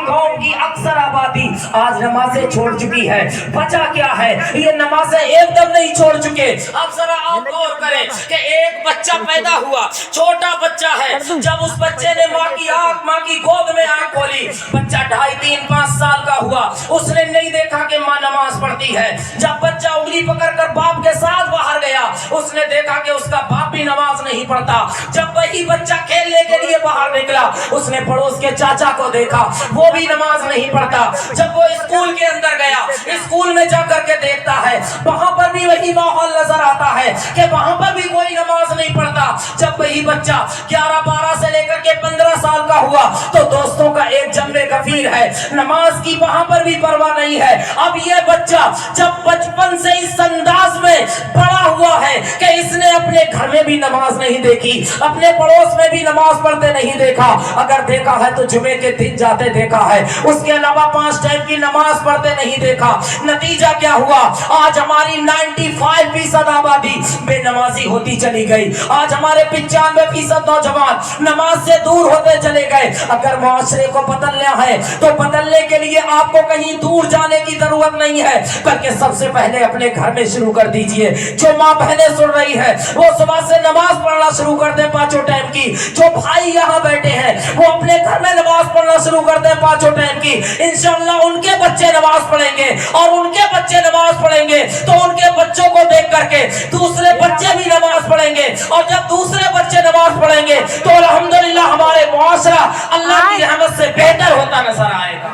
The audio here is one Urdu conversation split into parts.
قوم کی اکثر آبادی آج نمازیں چھوڑ چکی ہے. وجہ کیا ہے؟ یہ نمازیں ایک دم نہیں چھوڑ چکے. اب ذرا آپ غور کریں کہ ایک بچہ پیدا ہوا, چھوٹا بچہ ہے, جب اس بچے نے ماں کی گود میں آنکھ کھولی, بچہ 2.5 3 5 سال کا ہوا, اس نے نہیں دیکھا کہ ماں نماز پڑھتی ہے. جب بچہ انگلی پکڑ کر باپ کے ساتھ باہر گیا, اس نے دیکھا کہ اس کا باپ بھی نماز نہیں پڑھتا. جب وہی بچہ کھیلنے کے لیے باہر نکلا, اس نے پڑوس کے چاچا کو دیکھا, وہ بھی نماز نہیں پڑھتا. جب وہ اسکول کے اندر گیا, اسکول میں جا کر کے دیکھتا ہے وہاں پر بھی وہی ماحول نظر آتا ہے کہ وہاں پر بھی کوئی نماز نہیں پڑھتا. جب وہی بچہ 11 12 سے لے کر کے 15 سال کا ہوا تو دوستوں کا ایک جمع کثیر ہے, نماز کی وہاں پر بھی پرواہ نہیں ہے. اب یہ بچہ جب بچپن سے اس انداز میں بڑا ہوا ہے کہ اس نے اپنے گھر میں بھی نماز نہیں دیکھی, اپنے پڑوس میں بھی نماز پڑھتے نہیں دیکھا, اگر دیکھا ہے تو جمعے کے دن جاتے دیکھا ہے, اس کے علاوہ 5 ٹائم کی نماز پڑھتے نہیں دیکھا. نتیجہ کیا ہوا؟ آج ہماری 95% آبادی بے نمازی ہوتی چلی گئی. آج ہمارے 95% نوجوان نماز سے دور ہوتے چلے گئے. اگر معاشرے کو بدلنا ہے تو بدلنے کے لیے آپ کو کہیں دور جانے کی ضرورت نہیں ہے, بلکہ سب سے پہلے اپنے گھر میں شروع کر دیجئے. جو ماں بہنیں سن رہی ہے وہ صبح سے نماز پڑھنا شروع کر دیں 5 ٹائم کی. جو بھائی یہاں بیٹھے ہیں وہ اپنے گھر میں نماز پڑھنا شروع کر دیں 5 ٹائم کی. انشاءاللہ ان کے بچے نماز پڑھیں گے, اور ان کے بچے نماز پڑھیں گے تو ان کے بچوں کو دیکھ کر کے دوسرے بچے بھی نماز پڑھیں گے, اور جب دوسرے بچے نماز پڑھیں گے تو الحمدللہ ہمارے معاشرہ اللہ کی رحمت سے بہتر ہوتا نظر آئے گا.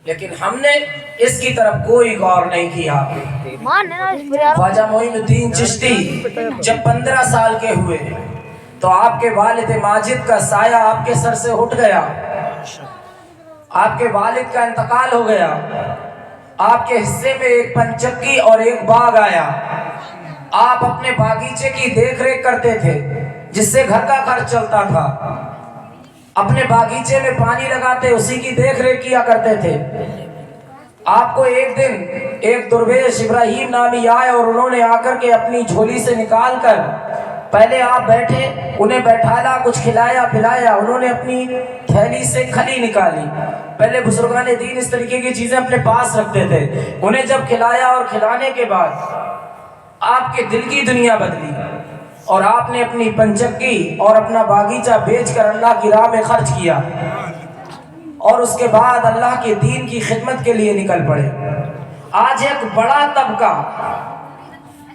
لیکن ہم نے اس کی طرف کوئی غور نہیں کیا. خواجہ معین الدین چشتی جب 15 سال کے ہوئے تو آپ کے والد ماجد کا سایہ آپ کے سر سے اٹھ گیا, آپ کے والد کا انتقال ہو گیا. آپ کے حصے میں ایک پنچکی اور ایک باغ آیا. آپ اپنے باغیچے کی دیکھ ریکھ کرتے تھے جس سے گھر کا خرچ چلتا تھا. اپنے باغیچے میں پانی لگاتے, اسی کی دیکھ ریکھ کیا کرتے تھے. آپ کو ایک دن ایک درویش ابراہیم نامی آئے اور انہوں نے آ کر کے اپنی جھولی سے نکال کر پہلے آپ بیٹھے, انہیں بیٹھالا, کچھ کھلایا پلایا. انہوں نے اپنی تھیلی سے کھلی نکالی. پہلے بزرگان دین اس طریقے کی چیزیں اپنے پاس رکھتے تھے. انہیں جب کھلایا اور کھلانے کے بعد آپ کے دل کی دنیا بدلی, اور آپ نے اپنی پنچکی اور اپنا باغیچہ بیچ کر اللہ کی راہ میں خرچ کیا, اور اس کے بعد اللہ کے دین کی خدمت کے لیے نکل پڑے. آج ایک بڑا طبقہ,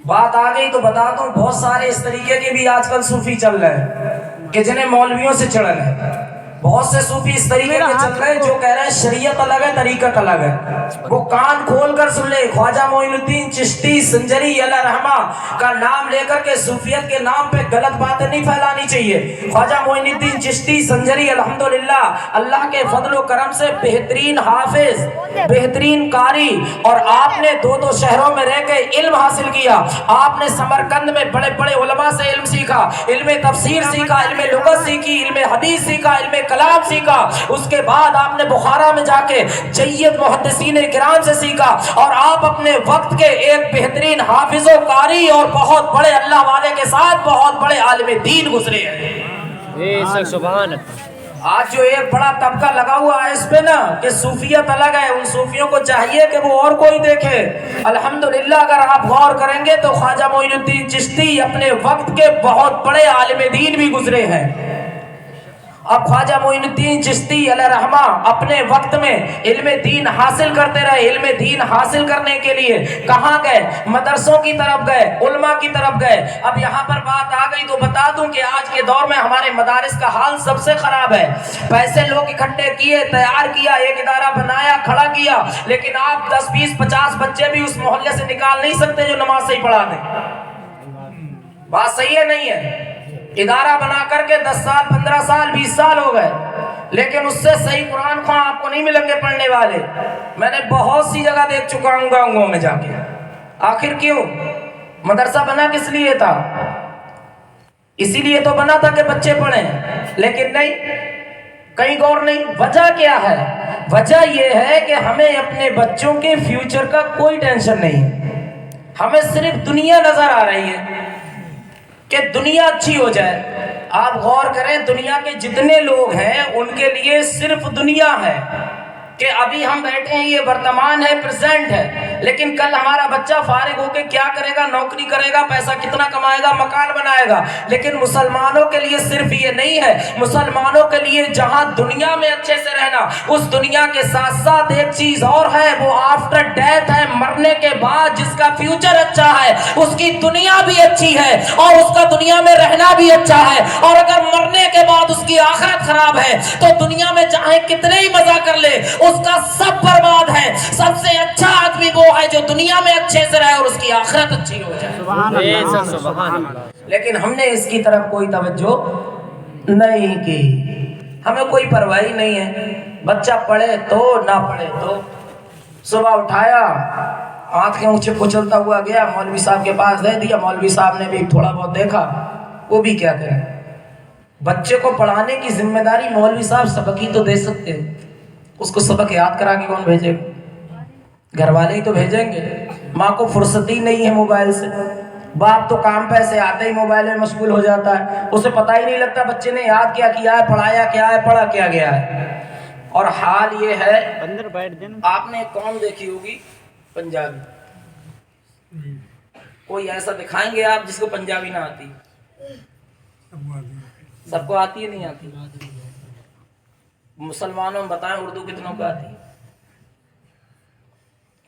بات آ گئی تو بتا دوں, بہت سارے اس طریقے کے بھی آج کل صوفی چل رہے ہیں کہ جنہیں مولویوں سے چڑھن ہے. بہت سے صوفی اس طریقے کے چل رہے ہیں جو کہہ رہے ہیں شریعت الگ ہے طریقت الگ ہے. وہ کان کھول کر سن لے, خواجہ معین الدین چشتی سنجری علیہ رحمہ کا نام لے کر کے صوفیت کے نام پہ غلط باتیں نہیں پھیلانی چاہیے. خواجہ معین الدین چشتی سنجری الحمدللہ اللہ کے فضل و کرم سے بہترین حافظ, بہترین قاری, اور آپ نے 2 شہروں میں رہ کے علم حاصل کیا. آپ نے سمرقند میں بڑے بڑے علماء سے علم سیکھا, علم تفسیر سیکھا, علم لغت سیکھی, علم حدیث سیکھا, علم کلام سیکھا. اس کے بعد آپ نے بخارا میں جا کے جید محدثین کرام سے سیکھا, اور آپ اپنے وقت کے ایک بہترین حافظ و قاری اور بہت بڑے اللہ والے کے ساتھ بہت بڑے عالم دین گزرے ہیں. سبحان. آج جو ایک بڑا طبقہ لگا ہوا ہے اس پہ نا کہ صوفیت الگ ہے, ان صوفیوں کو چاہیے کہ وہ اور کوئی دیکھے. الحمدللہ اگر آپ غور کریں گے تو خواجہ معین الدین چشتی اپنے وقت کے بہت بڑے عالم دین بھی گزرے ہیں. اب خواجہ معین الدین چشتی علیہ رحمہ اپنے وقت میں علم دین حاصل کرتے رہے. علم دین حاصل کرنے کے لیے کہاں گئے؟ مدرسوں کی طرف گئے, علماء کی طرف گئے. اب یہاں پر بات آ گئی تو بتا دوں کہ آج کے دور میں ہمارے مدارس کا حال سب سے خراب ہے. پیسے لوگ اکٹھے کیے, تیار کیا, ایک ادارہ بنایا, کھڑا کیا, لیکن آپ 10 20 50 بچے بھی اس محلے سے نکال نہیں سکتے جو نماز صحیح پڑھا دیں. بات صحیح ہے نہیں ہے؟ ادارہ بنا کر کے 10 سال 15 سال 20 سال ہو گئے, لیکن اس سے صحیح قرآن خواہ آپ کو نہیں ملیں گے پڑھنے والے. میں نے بہت سی جگہ دیکھ چکا ہوں گاؤں میں جا کے. آخر کیوں؟ مدرسہ بنا کس لیے تھا؟ اسی لیے تو بنا تھا کہ بچے پڑھیں, لیکن نہیں, کہیں غور نہیں. وجہ کیا ہے؟ وجہ یہ ہے کہ ہمیں اپنے بچوں کے فیوچر کا کوئی ٹینشن نہیں. ہمیں صرف دنیا نظر آ رہی ہے کہ دنیا اچھی ہو جائے. آپ غور کریں دنیا کے جتنے لوگ ہیں ان کے لیے صرف دنیا ہے کہ ابھی ہم بیٹھے ہیں، یہ ورتمان ہے، پریزنٹ ہے، لیکن کل ہمارا بچہ فارغ ہو کے کیا کرے گا؟ نوکری کرے گا، پیسہ کتنا کمائے گا، مکان بنائے گا۔ لیکن مسلمانوں کے لیے صرف یہ نہیں ہے، مسلمانوں کے لیے جہاں دنیا میں اچھے سے رہنا، اس دنیا کے ساتھ ساتھ ایک چیز اور ہے، وہ آفٹر ڈیتھ ہے، مرنے کے بعد جس کا فیوچر اچھا ہے اس کی دنیا بھی اچھی ہے اور اس کا دنیا میں رہنا بھی اچھا ہے، اور اگر مرنے کے بعد اس کی آخرت خراب ہے تو دنیا میں چاہے کتنے ہی مزہ کر لے اس کا سب برباد ہے۔ سب سے اچھا آدمی وہ ہے جو دنیا میں اچھے سے رہے اور اس کی آخرت اچھی ہو جائے۔ سبحان اللہ۔ لیکن ہم نے اس کی طرف کوئی توجہ نہیں کی، ہمیں کوئی پرواہ نہیں ہے، بچہ پڑھے تو نہ پڑھے تو۔ صبح اٹھایا، آنکھیں اونچے کچلتا ہوا گیا، مولوی صاحب کے پاس دے دیا، مولوی صاحب نے بھی تھوڑا بہت دیکھا، وہ بھی کیا کریں۔ بچے کو پڑھانے کی ذمہ داری مولوی صاحب سبق ہی تو دے سکتے ہیں، اس کو سبق یاد کرا کے کون بھیجے گا؟ گھر والے ہی تو بھیجیں گے۔ ماں کو فرصت ہی نہیں ہے موبائل سے، باپ تو کام پہ سے آتے ہی موبائل میں مشغول ہو جاتا ہے، اسے پتہ ہی نہیں لگتا بچے نے یاد کیا کیا ہے، پڑھایا کیا ہے، پڑھا کیا گیا ہے۔ اور حال یہ ہے، آپ نے ایک قوم دیکھی ہوگی پنجابی، کوئی ایسا دکھائیں گے آپ جس کو پنجابی نہ آتی؟ سب کو آتی ہے، نہیں آتی؟ مسلمانوں میں بتائیں اردو کتنوں کو آتی؟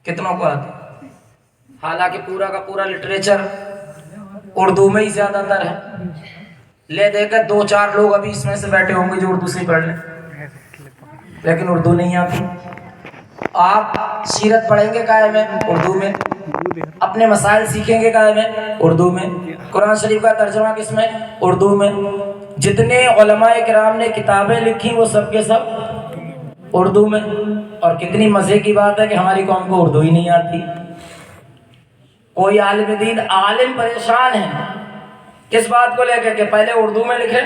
کتنوں کو آتی؟ حالانکہ پورا کا پورا لٹریچر اردو میں ہی زیادہ تر ہے۔ لے دے کر 2-4 لوگ ابھی اس میں سے بیٹھے ہوں گے جو اردو سے پڑھ لیں، لیکن اردو نہیں آتی۔ آپ سیرت پڑھیں گے کائے میں؟ اردو میں۔ اپنے مسائل سیکھیں گے کائے میں؟ اردو میں۔ قرآن شریف کا ترجمہ کس میں؟ اردو میں۔ جتنے علماء کرام نے کتابیں لکھی وہ سب کے سب اردو میں۔ اور کتنی مزے کی بات ہے کہ ہماری قوم کو اردو ہی نہیں آتی۔ کوئی عالم دین عالم پریشان ہے کس بات کو لے کے کہ پہلے اردو میں لکھے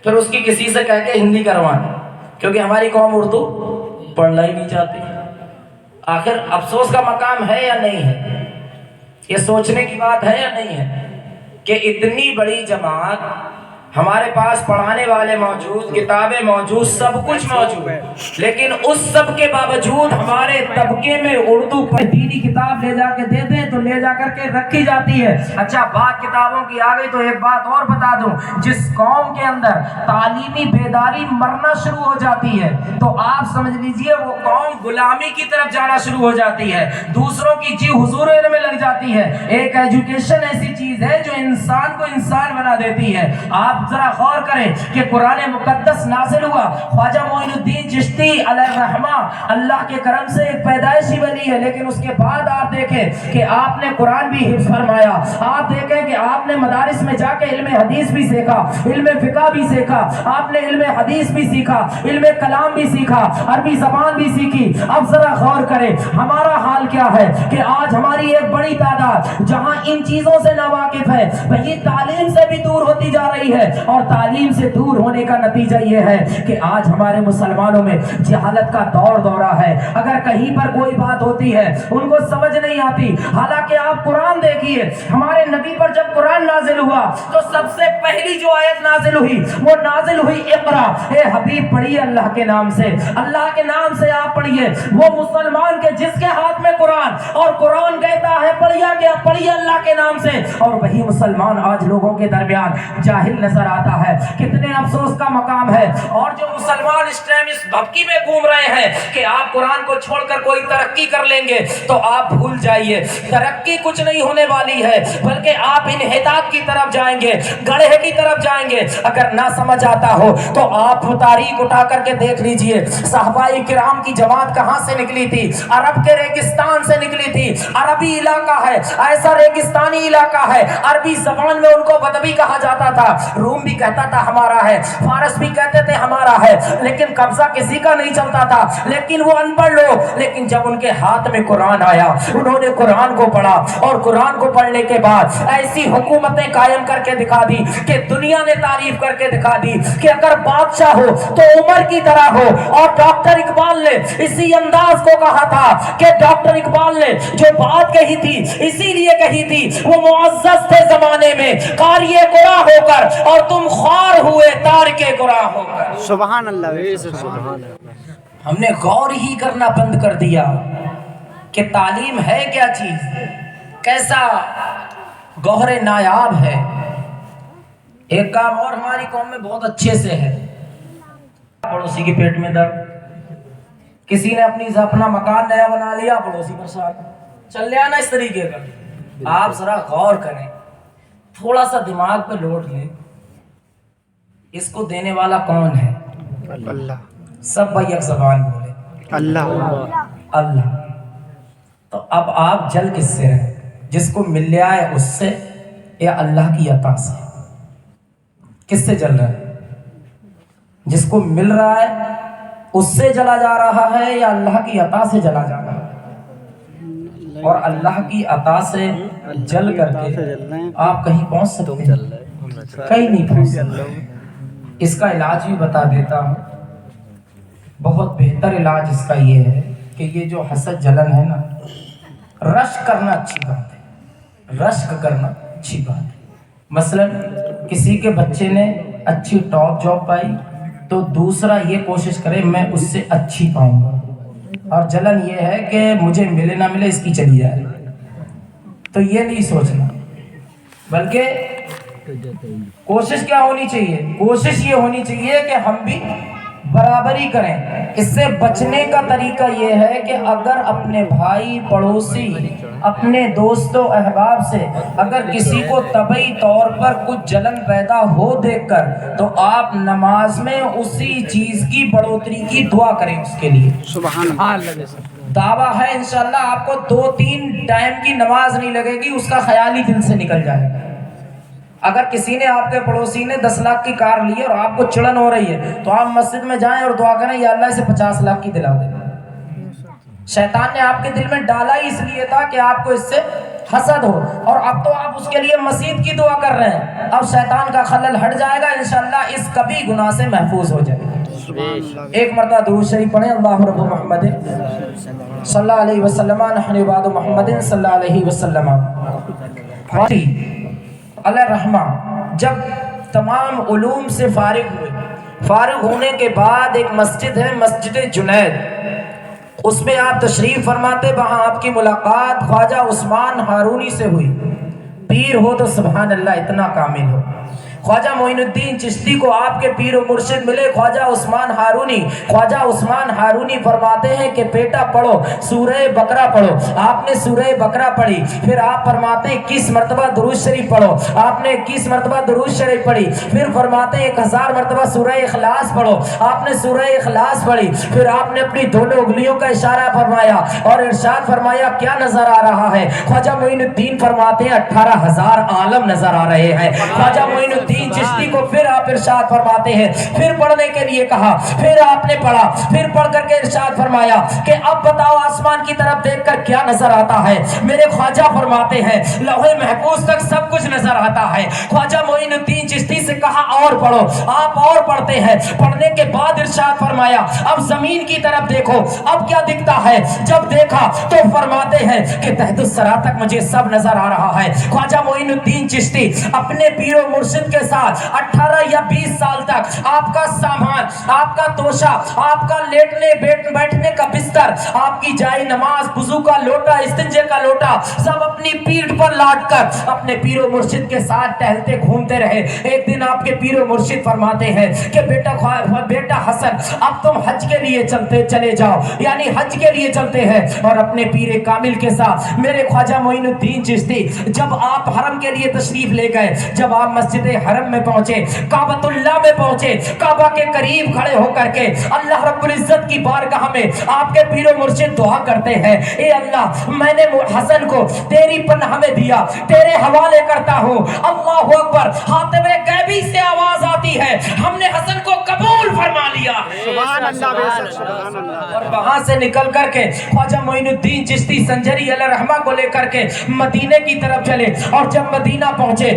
پھر اس کی کسی سے کہہ کے ہندی کروائیں، کیونکہ ہماری قوم اردو پڑھنا ہی نہیں چاہتی۔ آخر افسوس کا مقام ہے یا نہیں ہے؟ یہ سوچنے کی بات ہے یا نہیں ہے کہ اتنی بڑی جماعت، ہمارے پاس پڑھانے والے موجود، کتابیں موجود، سب کچھ موجود ہے، لیکن اس سب کے باوجود ہمارے طبقے میں اردو پر دینی کتاب لے جا کے دے دیں تو لے جا کر کے رکھی جاتی ہے۔ اچھا بات کتابوں کی آ گئی تو ایک بات اور بتا دوں، جس قوم کے اندر تعلیمی بیداری مرنا شروع ہو جاتی ہے تو آپ سمجھ لیجئے وہ قوم غلامی کی طرف جانا شروع ہو جاتی ہے، دوسروں کی جی حضور میں لگ جاتی ہے۔ ایک ایجوکیشن ایسی چیز ہے جو انسان کو انسان بنا دیتی ہے۔ آپ ذرا غور کریں کہ قرآن مقدس نازل ہوا، خواجہ معین الدین چشتی علیہ الرحمہ اللہ کے کرم سے ایک پیدائشی ولی ہے، لیکن اس کے بعد آپ دیکھیں کہ آپ نے قرآن بھی حفظ فرمایا، آپ دیکھیں کہ آپ نے مدارس میں جا کے علم حدیث بھی سیکھا، علم فقہ بھی سیکھا، آپ نے علم حدیث بھی سیکھا، علم کلام بھی سیکھا، عربی زبان بھی سیکھی۔ اب ذرا غور کریں ہمارا حال کیا ہے کہ آج ہماری ایک بڑی تعداد جہاں ان چیزوں سے ناواقف ہے، وہی تعلیم سے بھی دور ہوتی جا رہی ہے، اور تعلیم سے دور ہونے کا نتیجہ یہ ہے کہ آج ہمارے مسلمانوں میں جہالت کا دور دورہ ہے۔ اگر کہیں پر کوئی بات ہوتی ہے ان کو سمجھ نہیں آتی، حالانکہ آپ قرآن دیکھیے، ہمارے نبی پر جب قرآن نازل ہوا تو سب سے پہلی جو آیت نازل ہوئی وہ نازل ہوئی اقرا، اے حبیب پڑھیے اللہ کے نام سے، اللہ کے نام سے آپ پڑھیے۔ وہ مسلمان کے جس کے ہاتھ میں قرآن اور قرآن کہتا ہے پڑھیے اللہ کے نام سے، اور وہی مسلمان آج لوگوں کے درمیان جاہل نظر آتا ہے۔ کتنے افسوس کا مقام ہے۔ اور جو مسلمان اس ٹائم اس بھبکی میں گھوم رہے ہیں کہ آپ قرآن کو چھوڑ کر کوئی ترقی کر لیں گے، تو آپ بھول جائیے ترقی کچھ نہیں ہونے والی ہے، بلکہ آپ انحطاط کی طرف جائیں گے، گڑھے کی طرف جائیں گے۔ اگر نہ سمجھ آتا ہو تو آپ تاریخ اٹھا کر کے دیکھ لیجئے، صحابہ کرام کی جماعت کہاں سے نکلی تھی؟ عرب کے ریگستان سے نکلی تھی۔ عربی علاقہ ہے، ایسا ریگستانی علاقہ ہے، عربی زبان میں ان کو بدوی کہا جاتا تھا، روم بھی کہتا تھا ہمارا ہے، فارس بھی کہتے تھے ہمارا ہے، لیکن قبضہ کسی کا نہیں چلتا تھا، لیکن وہ ان پڑھ لوگ، لیکن جب ان کے ہاتھ میں قرآن آیا انہوں نے قرآن کو پڑھا، اور قرآن کو پڑھنے کے بعد ایسی حکومتیں قائم کر کے دکھا دی کہ دنیا نے تعریف کر کے دکھا دی کہ اگر بادشاہ ہو تو عمر کی طرح ہو۔ اور ڈاکٹر اقبال نے اسی انداز کو کہا تھا کہ ڈاکٹر اقبال نے جو بات کہی تھی اسی لیے کہی تھی، وہ معزز تھے زمانے میں قاری قرآن ہو کر، اور اور تم خوار ہوئے تارک گناہ ہو کر۔ سبحان اللہ۔ ہم نے غور ہی کرنا بند کر دیا کہ تعلیم ہے کیا چیز، کیسا گوہر نایاب ہے۔ ایک کام اور ہماری قوم میں بہت اچھے سے ہے، پڑوسی کے پیٹ میں درد، کسی نے اپنا مکان نیا بنا لیا، پڑوسی پریشان، چل لیا نا اس طریقے کا۔ آپ ذرا غور کریں، تھوڑا سا دماغ پہ لوٹ لیں، اس کو دینے والا کون ہے؟ اللہ۔ سب بھائی ایک زبان بولے اللہ۔ اللہ۔ تو اب آپ جل کس سے ہیں؟ جس کو مل لیا ہے اس سے یا اللہ کی عطا سے؟ کس سے جل رہا ہے؟ جس کو مل رہا ہے اس سے جلا جا رہا ہے یا اللہ کی عطا سے جلا جا رہا ہے؟ اور اللہ کی عطا سے جل کر کے آپ کہیں پہنچ سکتے ہیں؟ کہیں نہیں پہنچ سکتے۔ اس کا علاج بھی بتا دیتا ہوں، بہت بہتر علاج اس کا یہ ہے کہ یہ جو حسد جلن ہے نا، رشک کرنا اچھی بات ہے، رشک کرنا اچھی بات ہے۔ مثلا کسی کے بچے نے اچھی ٹاپ جاب پائی تو دوسرا یہ کوشش کرے میں اس سے اچھی پاؤں گا، اور جلن یہ ہے کہ مجھے ملے نہ ملے اس کی چلی جائے۔ تو یہ نہیں سوچنا، بلکہ کوشش کیا ہونی چاہیے؟ کوشش یہ ہونی چاہیے کہ ہم بھی برابری کریں۔ اس سے بچنے کا طریقہ یہ ہے کہ اگر اپنے بھائی پڑوسی، اپنے دوستوں احباب سے اگر کسی کو طبعی طور پر کچھ جلن پیدا ہو دیکھ کر، تو آپ نماز میں اسی چیز کی بڑھوتری کی دعا کریں اس کے لیے۔ سبحان اللہ۔ دعویٰ ہے انشاءاللہ آپ کو 2-3 ٹائم کی نماز نہیں لگے گی، اس کا خیال ہی دل سے نکل جائے گا۔ اگر کسی نے آپ کے پڑوسی نے 10 لاکھ کی کار لی اور آپ کو چڑن ہو رہی ہے تو آپ مسجد میں جائیں اور دعا کریں یا اللہ اسے 50 لاکھ کی دلا دے۔ شیطان نے آپ کے دل میں ڈالا ہی اس لیے تھا کہ آپ کو اس سے حسد ہو، اور اب تو آپ اس کے لیے مزید کی دعا کر رہے ہیں۔ اب شیطان کا خلل ہٹ جائے گا، انشاءاللہ اس کبھی گناہ سے محفوظ ہو جائے گا۔ ایک مرتبہ درود شریف پڑھیں، اللہ رب محمد صلی اللہ علیہ وسلم، نحن عباد محمد صلی اللہ علیہ وسلم۔ علیہ رحمہ جب تمام علوم سے فارغ ہوئے، فارغ ہونے کے بعد ایک مسجد ہے مسجد جنید، اس میں آپ تشریف فرماتے، وہاں آپ کی ملاقات خواجہ عثمان ہارونی سے ہوئی۔ پیر ہو تو سبحان اللہ اتنا کامل ہو۔ خواجہ معین الدین چشتی کو آپ کے پیر و مرشد ملے خواجہ عثمان ہارونی۔ خواجہ عثمان ہارونی فرماتے ہیں کہ بیٹا پڑھو سورہ بقرہ پڑھو۔ آپ نے سورہ بقرہ پڑھی، پھر آپ فرماتے ہیں 21 مرتبہ درود شریف پڑھو۔ آپ نے 21 مرتبہ درود شریف پڑھی، پھر فرماتے ہیں 1000 مرتبہ سورہ اخلاص پڑھو۔ آپ نے سورہ اخلاص پڑھی، پھر آپ نے اپنی دونوں انگلیوں کا اشارہ فرمایا اور ارشاد فرمایا کیا نظر آ رہا ہے؟ خواجہ معین الدین فرماتے ہیں 18,000 عالم نظر آ رہے ہیں۔ خواجہ معین الدین چشتی کو پھر آپ ارشاد فرماتے ہیں، پھر پڑھنے کے لیے کہا، پھر آپ نے پڑھا، پھر پڑھ کر کے ارشاد فرمایا کہ اب بتاؤ آسمان کی طرف دیکھ کر کیا نظر آتا ہے؟ میرے خواجہ فرماتے ہیں لوح محفوظ تک سب کچھ نظر آتا ہے۔ خواجہ معین الدین چشتی سے کہا اور پڑھو، آپ اور پڑھتے ہیں۔ پڑھنے کے بعد ارشاد فرمایا اب زمین کی طرف دیکھو، اب کیا دکھتا ہے؟ جب دیکھا تو فرماتے ہیں کہ تحت الثری تک مجھے سب نظر آ رہا ہے۔ خواجہ معین الدین چشتی اپنے پیر و مرشد کے ساتھ 18 یا 20 سال تک آپ کا سامان، آپ کا توشہ، آپ کا لیٹنے بیٹھنے کا بستر، آپ کی جائے نماز، وضو کا لوٹا، استنجے کا لوٹا سب اپنی پیٹھ پر لاٹ کر اپنے پیر و مرشد کے ساتھ ٹہلتے گھومتے رہے۔ ایک دن آپ کے پیر و مرشد فرماتے ہیں کہ بیٹا حسن اب تم حج کے لیے چلے جاؤ، یعنی حج کے لیے چلتے ہیں۔ اور اپنے پیر کامل کے ساتھ میرے خواجہ معین الدین چشتی جب آپ حرم کے لیے تشریف لے گئے، جب آپ مسجد حرم میں پہنچے، کعبۃ اللہ میں پہنچے، کعبہ کے قریب کھڑے ہو کر کے اللہ رب العزت کی بارگاہ میں آپ کے پیر و مرشد دعا کرتے ہیں، اے اللہ میں نے حسن کو تیری پناہ میں دیا، تیرے حوالے کرتا ہوں۔ اللہ اکبر، حاتم غیبی سے آواز آتی ہے ہم نے حسن کو قبول فرما لیا۔ سبحان اللہ، سبحان اللہ۔ اور وہاں سے نکل کر کے خواجہ معین الدین چشتی سنجری علیہ رحمہ کو لے کر کے مدینے کی طرف چلے، اور جب مدینہ پہنچے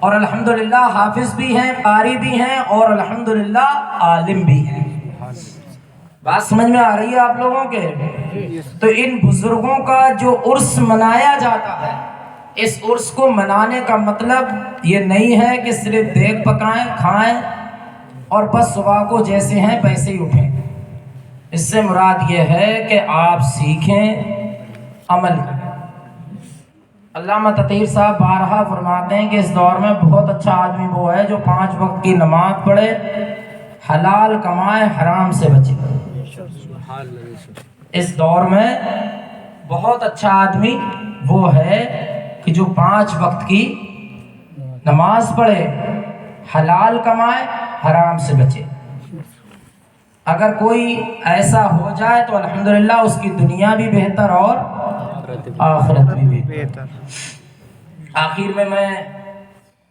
اور الحمدللہ حافظ بھی ہیں، قاری بھی ہیں، اور الحمدللہ عالم بھی ہیں۔ بات سمجھ میں آ رہی ہے آپ لوگوں کے؟ تو ان بزرگوں کا جو عرس منایا جاتا ہے، اس عرس کو منانے کا مطلب یہ نہیں ہے کہ صرف دیگ پکائیں، کھائیں اور بس صبح کو جیسے ہیں ویسے ہی اٹھیں۔ اس سے مراد یہ ہے کہ آپ سیکھیں، عمل کریں۔ علامہ تطہیر صاحب بارہا فرماتے ہیں کہ اس دور میں بہت اچھا آدمی وہ ہے جو 5 وقت کی نماز پڑھے، حلال کمائے، حرام سے بچے۔ اس دور میں بہت اچھا آدمی وہ ہے کہ جو 5 وقت کی نماز پڑھے، حلال کمائے، حرام سے بچے۔ اگر کوئی ایسا ہو جائے تو الحمدللہ اس کی دنیا بھی بہتر اور آخرت بھی بہتر۔ آخر میں